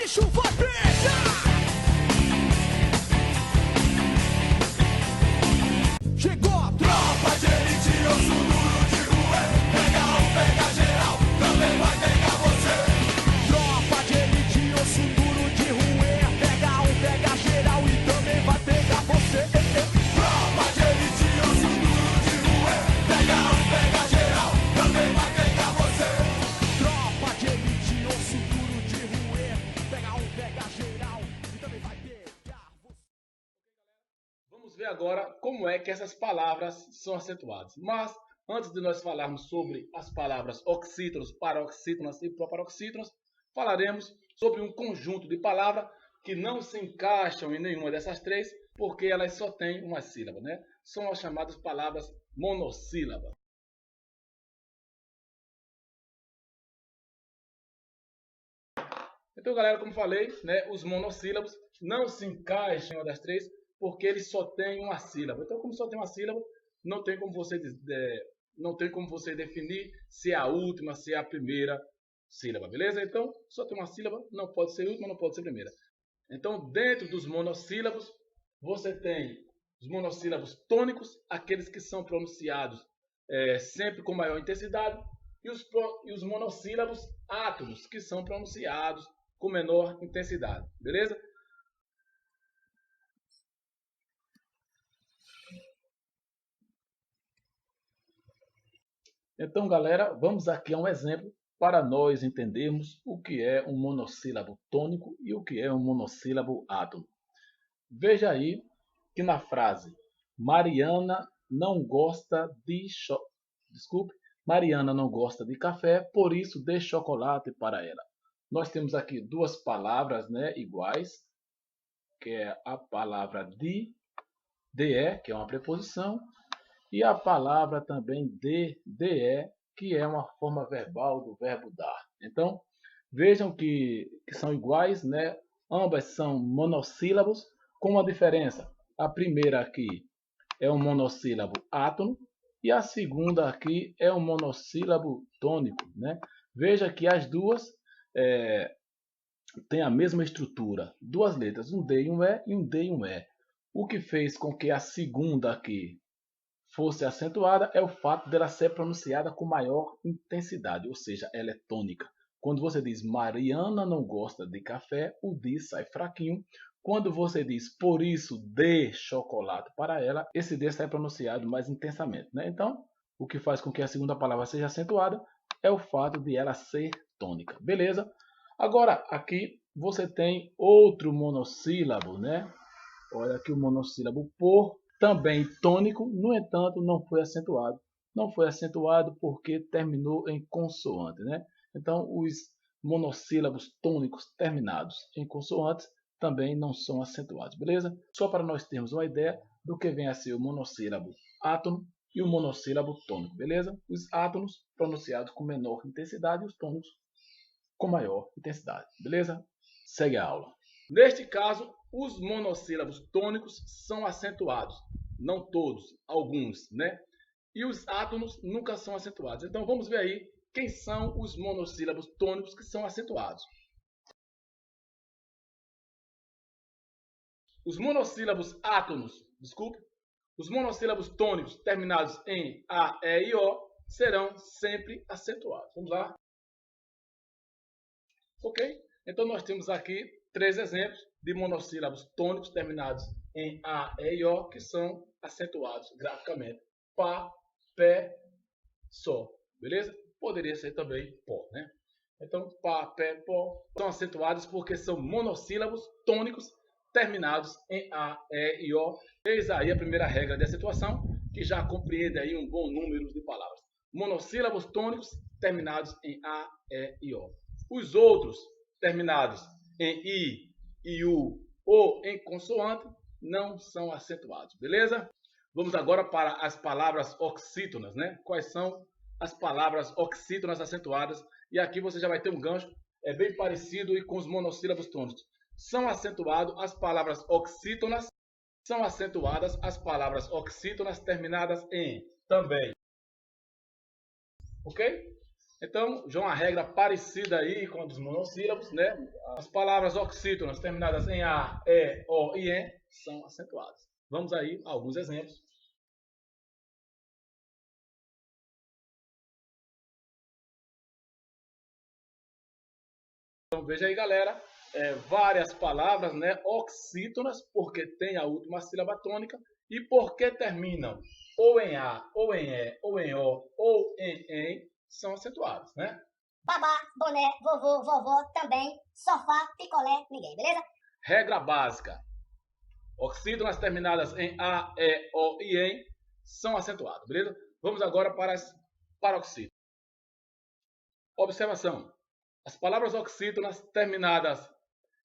bicho vai pegar. Chegou a tropa de elite, eu sou duro de rua. Pega um, pega geral, também vai pegar você. Tropa de elite, eu sou duro de rua. Pega um, pega geral e também vai pegar você. Tropa de elite, eu sou duro de rua. Pega um, pega geral, também vai pegar você. Tropa de elite, eu sou duro de rua. Pega um, pega geral e também vai pegar você. Vamos ver agora como é que essas palavras são acentuadas. Mas, antes de nós falarmos sobre as palavras oxítonos, paroxítonas e proparoxítonas, falaremos sobre um conjunto de palavras que não se encaixam em nenhuma dessas três, porque elas só têm uma sílaba, né? São as chamadas palavras monossílabas. Então, galera, como falei, né, os monossílabos não se encaixam em uma das três, porque eles só têm uma sílaba. Então, como só tem uma sílaba, não tem como você definir se é a última, se é a primeira sílaba, beleza? Então, só tem uma sílaba, não pode ser última, não pode ser primeira. Então, dentro dos monossílabos, você tem os monossílabos tônicos, aqueles que são pronunciados sempre com maior intensidade, e os monossílabos átonos, que são pronunciados com menor intensidade, beleza? Então, galera, vamos aqui a um exemplo para nós entendermos o que é um monossílabo tônico e o que é um monossílabo átono. Veja aí que na frase Mariana não gosta de Mariana não gosta de café, por isso dê chocolate para ela. Nós temos aqui duas palavras, né, iguais, que é a palavra de, que é uma preposição, e a palavra também de, que é uma forma verbal do verbo dar. Então, vejam que são iguais, né? Ambas são monossílabos, com uma diferença. A primeira aqui é um monossílabo átono e a segunda aqui é um monossílabo tônico, né? Veja que as duas têm a mesma estrutura. Duas letras, um D e um E, e um D e um E. O que fez com que a segunda aqui fosse acentuada é o fato dela ser pronunciada com maior intensidade, ou seja, ela é tônica. Quando você diz Mariana não gosta de café, o D sai fraquinho. Quando você diz por isso dê chocolate para ela, esse D sai pronunciado mais intensamente, né? Então, o que faz com que a segunda palavra seja acentuada é o fato de ela ser tônica, beleza? Agora, aqui você tem outro monossílabo, né? Olha aqui o monossílabo por, também tônico, no entanto, não foi acentuado. Não foi acentuado porque terminou em consoante, né? Então, os monossílabos tônicos terminados em consoantes também não são acentuados, beleza? Só para nós termos uma ideia do que vem a ser o monossílabo átono e o monossílabo tônico, beleza? Os átonos pronunciados com menor intensidade e os tônicos com maior intensidade, beleza? Segue a aula. Neste caso, os monossílabos tônicos são acentuados. Não todos, alguns, né? E os átonos nunca são acentuados. Então vamos ver aí quem são os monossílabos tônicos que são acentuados. Os monossílabos os monossílabos tônicos terminados em A, E e O serão sempre acentuados. Vamos lá? Ok? Então nós temos aqui três exemplos de monossílabos tônicos terminados em A, E e O que são acentuados graficamente. Pá, pé, só. Beleza? Poderia ser também pó, né? Então, pá, pé, pó são acentuados porque são monossílabos tônicos terminados em A, E e O. Eis aí a primeira regra de acentuação, que já compreende aí um bom número de palavras. Monossílabos tônicos terminados em A, E e O. Os outros terminados em I, IU ou em consoante não são acentuados, beleza? Vamos agora para as palavras oxítonas, né? Quais são as palavras oxítonas acentuadas? E aqui você já vai ter um gancho, é bem parecido e com os monossílabos tônicos. São acentuadas as palavras oxítonas, terminadas em também. Ok? Então, já uma regra parecida aí com a dos monossílabos, né? As palavras oxítonas terminadas em A, E, O e E são acentuadas. Vamos aí a alguns exemplos. Então, veja aí, galera, várias palavras, né, oxítonas, porque tem a última sílaba tônica, e porque terminam ou em A, ou em E, ou em O, ou em EN, são acentuadas, né? Babá, boné, vovô, vovó, também, sofá, picolé, ninguém, beleza? Regra básica. Oxítonas terminadas em A, E, O e EN são acentuadas, beleza? Vamos agora para as paroxítonas. Observação. As palavras oxítonas terminadas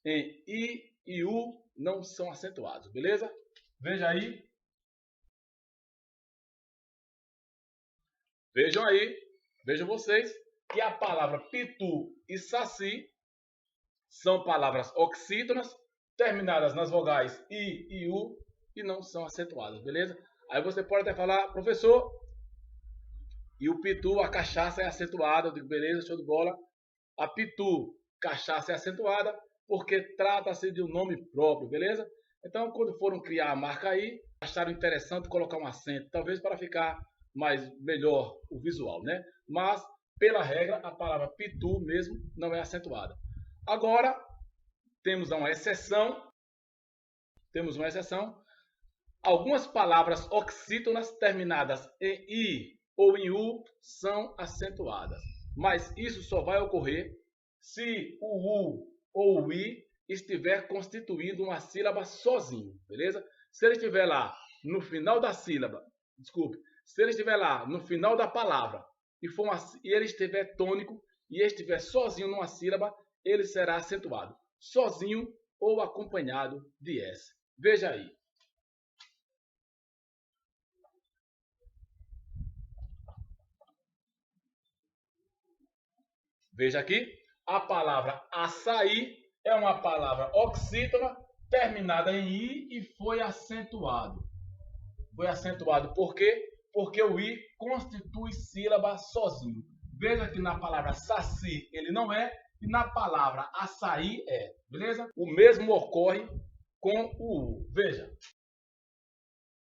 em I e U não são acentuadas, beleza? Veja aí. Vejam aí, vejam vocês, que a palavra pitu e saci são palavras oxítonas terminadas nas vogais I e U e não são acentuadas, beleza? Aí você pode até falar, professor, e o pitu, a cachaça é acentuada, eu digo, beleza, show de bola. A pitu, cachaça é acentuada porque trata-se de um nome próprio, beleza? Então, quando foram criar a marca aí, acharam interessante colocar um acento, talvez para ficar melhor o visual, né? Mas, pela regra, a palavra pitu mesmo não é acentuada. Agora, temos uma exceção. Algumas palavras oxítonas terminadas em I ou em U são acentuadas. Mas isso só vai ocorrer se o U ou o I estiver constituindo uma sílaba sozinho, beleza? Se ele estiver lá no final da sílaba, se ele estiver lá no final da palavra e ele estiver tônico e estiver sozinho numa sílaba, ele será acentuado, sozinho ou acompanhado de S. Veja aí. Veja aqui, a palavra açaí é uma palavra oxítona terminada em I e foi acentuado. Foi acentuado por quê? Porque o I constitui sílaba sozinho. Veja que na palavra saci ele não é e na palavra açaí é, beleza? O mesmo ocorre com o U. Veja.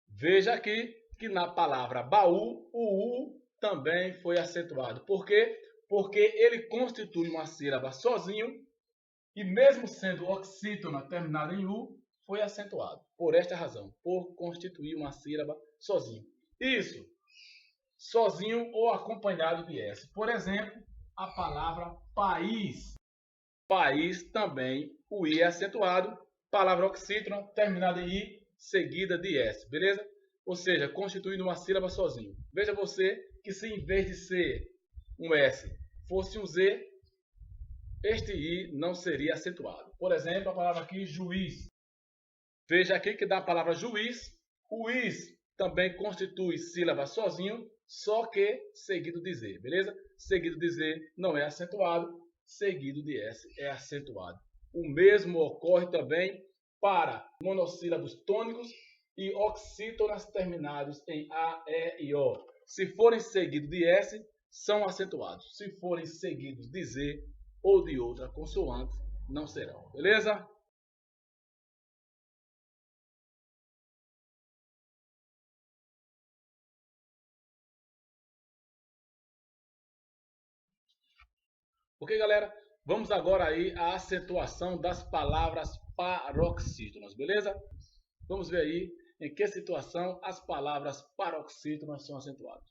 Veja aqui que na palavra baú o U também foi acentuado. Por quê? Porque ele constitui uma sílaba sozinho e mesmo sendo oxítona terminada em U, foi acentuado. Por esta razão, por constituir uma sílaba sozinho. Isso, sozinho ou acompanhado de S. Por exemplo, a palavra país. País também, o I é acentuado. Palavra oxítona terminada em I, seguida de S, beleza? Ou seja, constituindo uma sílaba sozinho. Veja você que se em vez de ser um S fosse um Z, este I não seria acentuado. Por exemplo, a palavra aqui, juiz. Veja aqui que da palavra juiz, o is também constitui sílaba sozinho, só que seguido de Z, beleza? Seguido de Z não é acentuado, seguido de S é acentuado. O mesmo ocorre também para monossílabos tônicos e oxítonas terminados em A, E e O. Se forem seguidos de S, são acentuados. Se forem seguidos de Z ou de outra consoante, não serão. Beleza? Ok, galera? Vamos agora aí à acentuação das palavras paroxítonas, beleza? Vamos ver aí em que situação as palavras paroxítonas são acentuadas.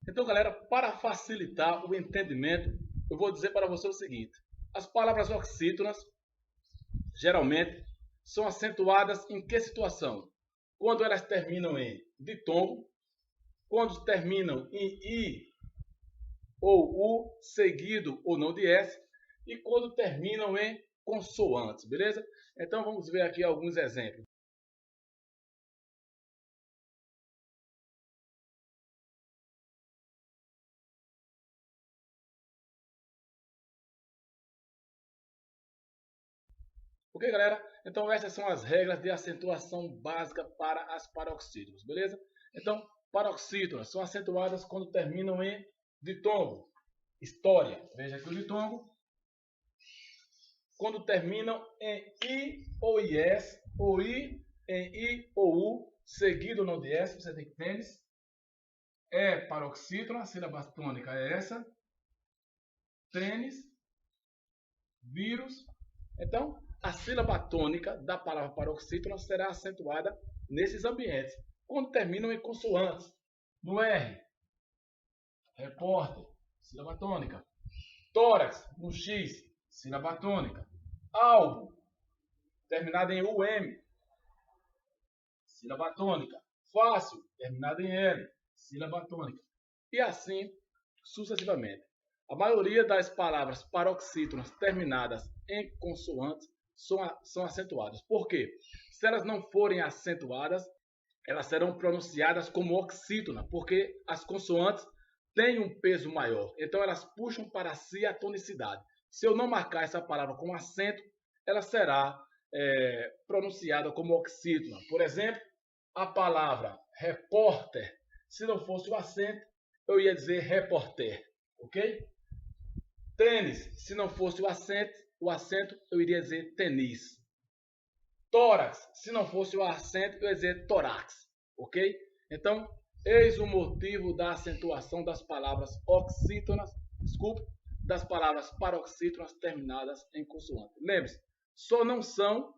Então, galera, para facilitar o entendimento, eu vou dizer para você o seguinte. As palavras oxítonas, geralmente, são acentuadas em que situação? Quando elas terminam em ditongo, quando terminam em I ou U, seguido ou não de S, e quando terminam em consoantes, beleza? Então vamos ver aqui alguns exemplos. Ok, galera? Então essas são as regras de acentuação básica para as paroxítonas, beleza? Então, paroxítonas são acentuadas quando terminam em ditongo. História, veja aqui o ditongo. Quando terminam em I ou IS, ou I em I ou U, seguido no DS, você tem que tênis. É paroxítona, a sílaba tônica é essa. Tênis, vírus. Então, a sílaba tônica da palavra paroxítona será acentuada nesses ambientes, quando terminam em consoantes. No R, repórter, sílaba tônica. Tórax, no X, sílaba tônica. Álbum, terminado em UM, sílaba tônica. Fácil, terminado em L, sílaba tônica. E assim sucessivamente. A maioria das palavras paroxítonas terminadas em consoantes são acentuadas. Por quê? Se elas não forem acentuadas, elas serão pronunciadas como oxítona, porque as consoantes têm um peso maior. Então elas puxam para si a tonicidade. Se eu não marcar essa palavra com acento, ela será pronunciada como oxítona. Por exemplo, a palavra repórter, se não fosse o acento, eu ia dizer repórter, ok? Tênis, se não fosse o acento, eu iria dizer tenis. Tórax, se não fosse o acento, eu ia dizer tórax, ok? Então, eis o motivo da acentuação das palavras oxítonas, das palavras paroxítonas terminadas em consoante. Lembre-se, só não são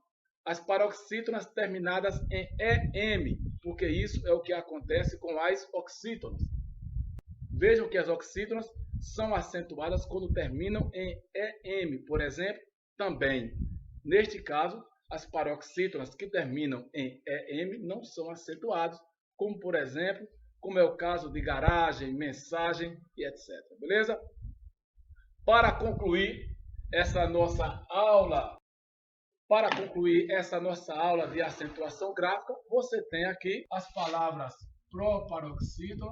as paroxítonas terminadas em EM, porque isso é o que acontece com as oxítonas. Vejam que as oxítonas são acentuadas quando terminam em EM, por exemplo, também. Neste caso, as paroxítonas que terminam em EM não são acentuadas, como por exemplo, como é o caso de garagem, mensagem e etc. Beleza? Para concluir essa nossa aula de acentuação gráfica, você tem aqui as palavras proparoxítona.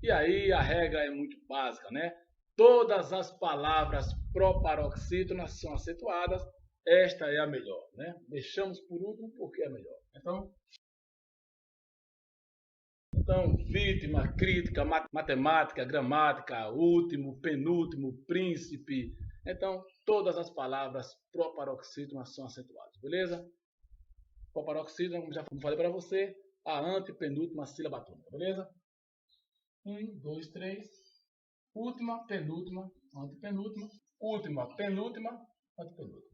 E aí a regra é muito básica, né? Todas as palavras proparoxítonas são acentuadas. Esta é a melhor, né? Deixamos por último porque é a melhor. Então, vítima, crítica, matemática, gramática, último, penúltimo, príncipe. Então, todas as palavras proparoxítonas são acentuadas, beleza? Proparoxítona, como já falei para você, a antepenúltima sílaba tônica, beleza? 1, 2, 3. Última, penúltima, antepenúltima. Última, penúltima, antepenúltima.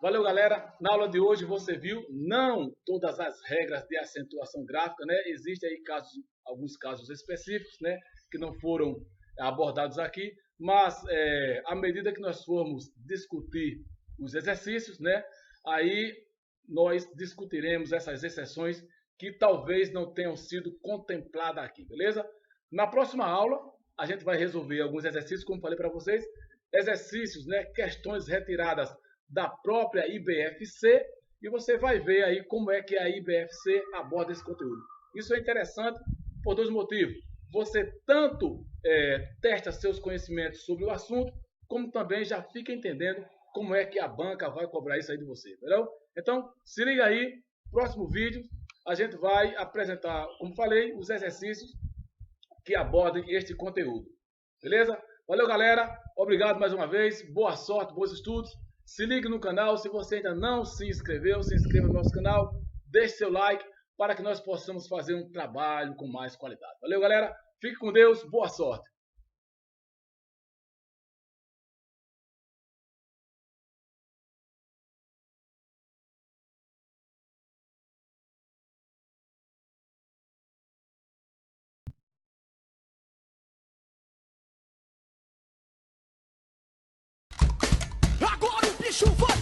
Valeu, galera. Na aula de hoje você viu não todas as regras de acentuação gráfica, né? Existem aí alguns casos específicos, né? Que não foram abordados aqui. Mas à medida que nós formos discutir os exercícios, né? Aí nós discutiremos essas exceções que talvez não tenham sido contempladas aqui, beleza? Na próxima aula, a gente vai resolver alguns exercícios, como falei para vocês, exercícios, né, questões retiradas da própria IBFC, e você vai ver aí como é que a IBFC aborda esse conteúdo. Isso é interessante por dois motivos. Você tanto testa seus conhecimentos sobre o assunto, como também já fica entendendo como é que a banca vai cobrar isso aí de você, entendeu? Então, se liga aí, próximo vídeo, a gente vai apresentar, como falei, os exercícios que abordem este conteúdo. Beleza? Valeu, galera. Obrigado mais uma vez. Boa sorte, bons estudos. Se ligue no canal. Se você ainda não se inscreveu, se inscreva no nosso canal. Deixe seu like para que nós possamos fazer um trabalho com mais qualidade. Valeu, galera. Fique com Deus. Boa sorte. Agora o bicho vai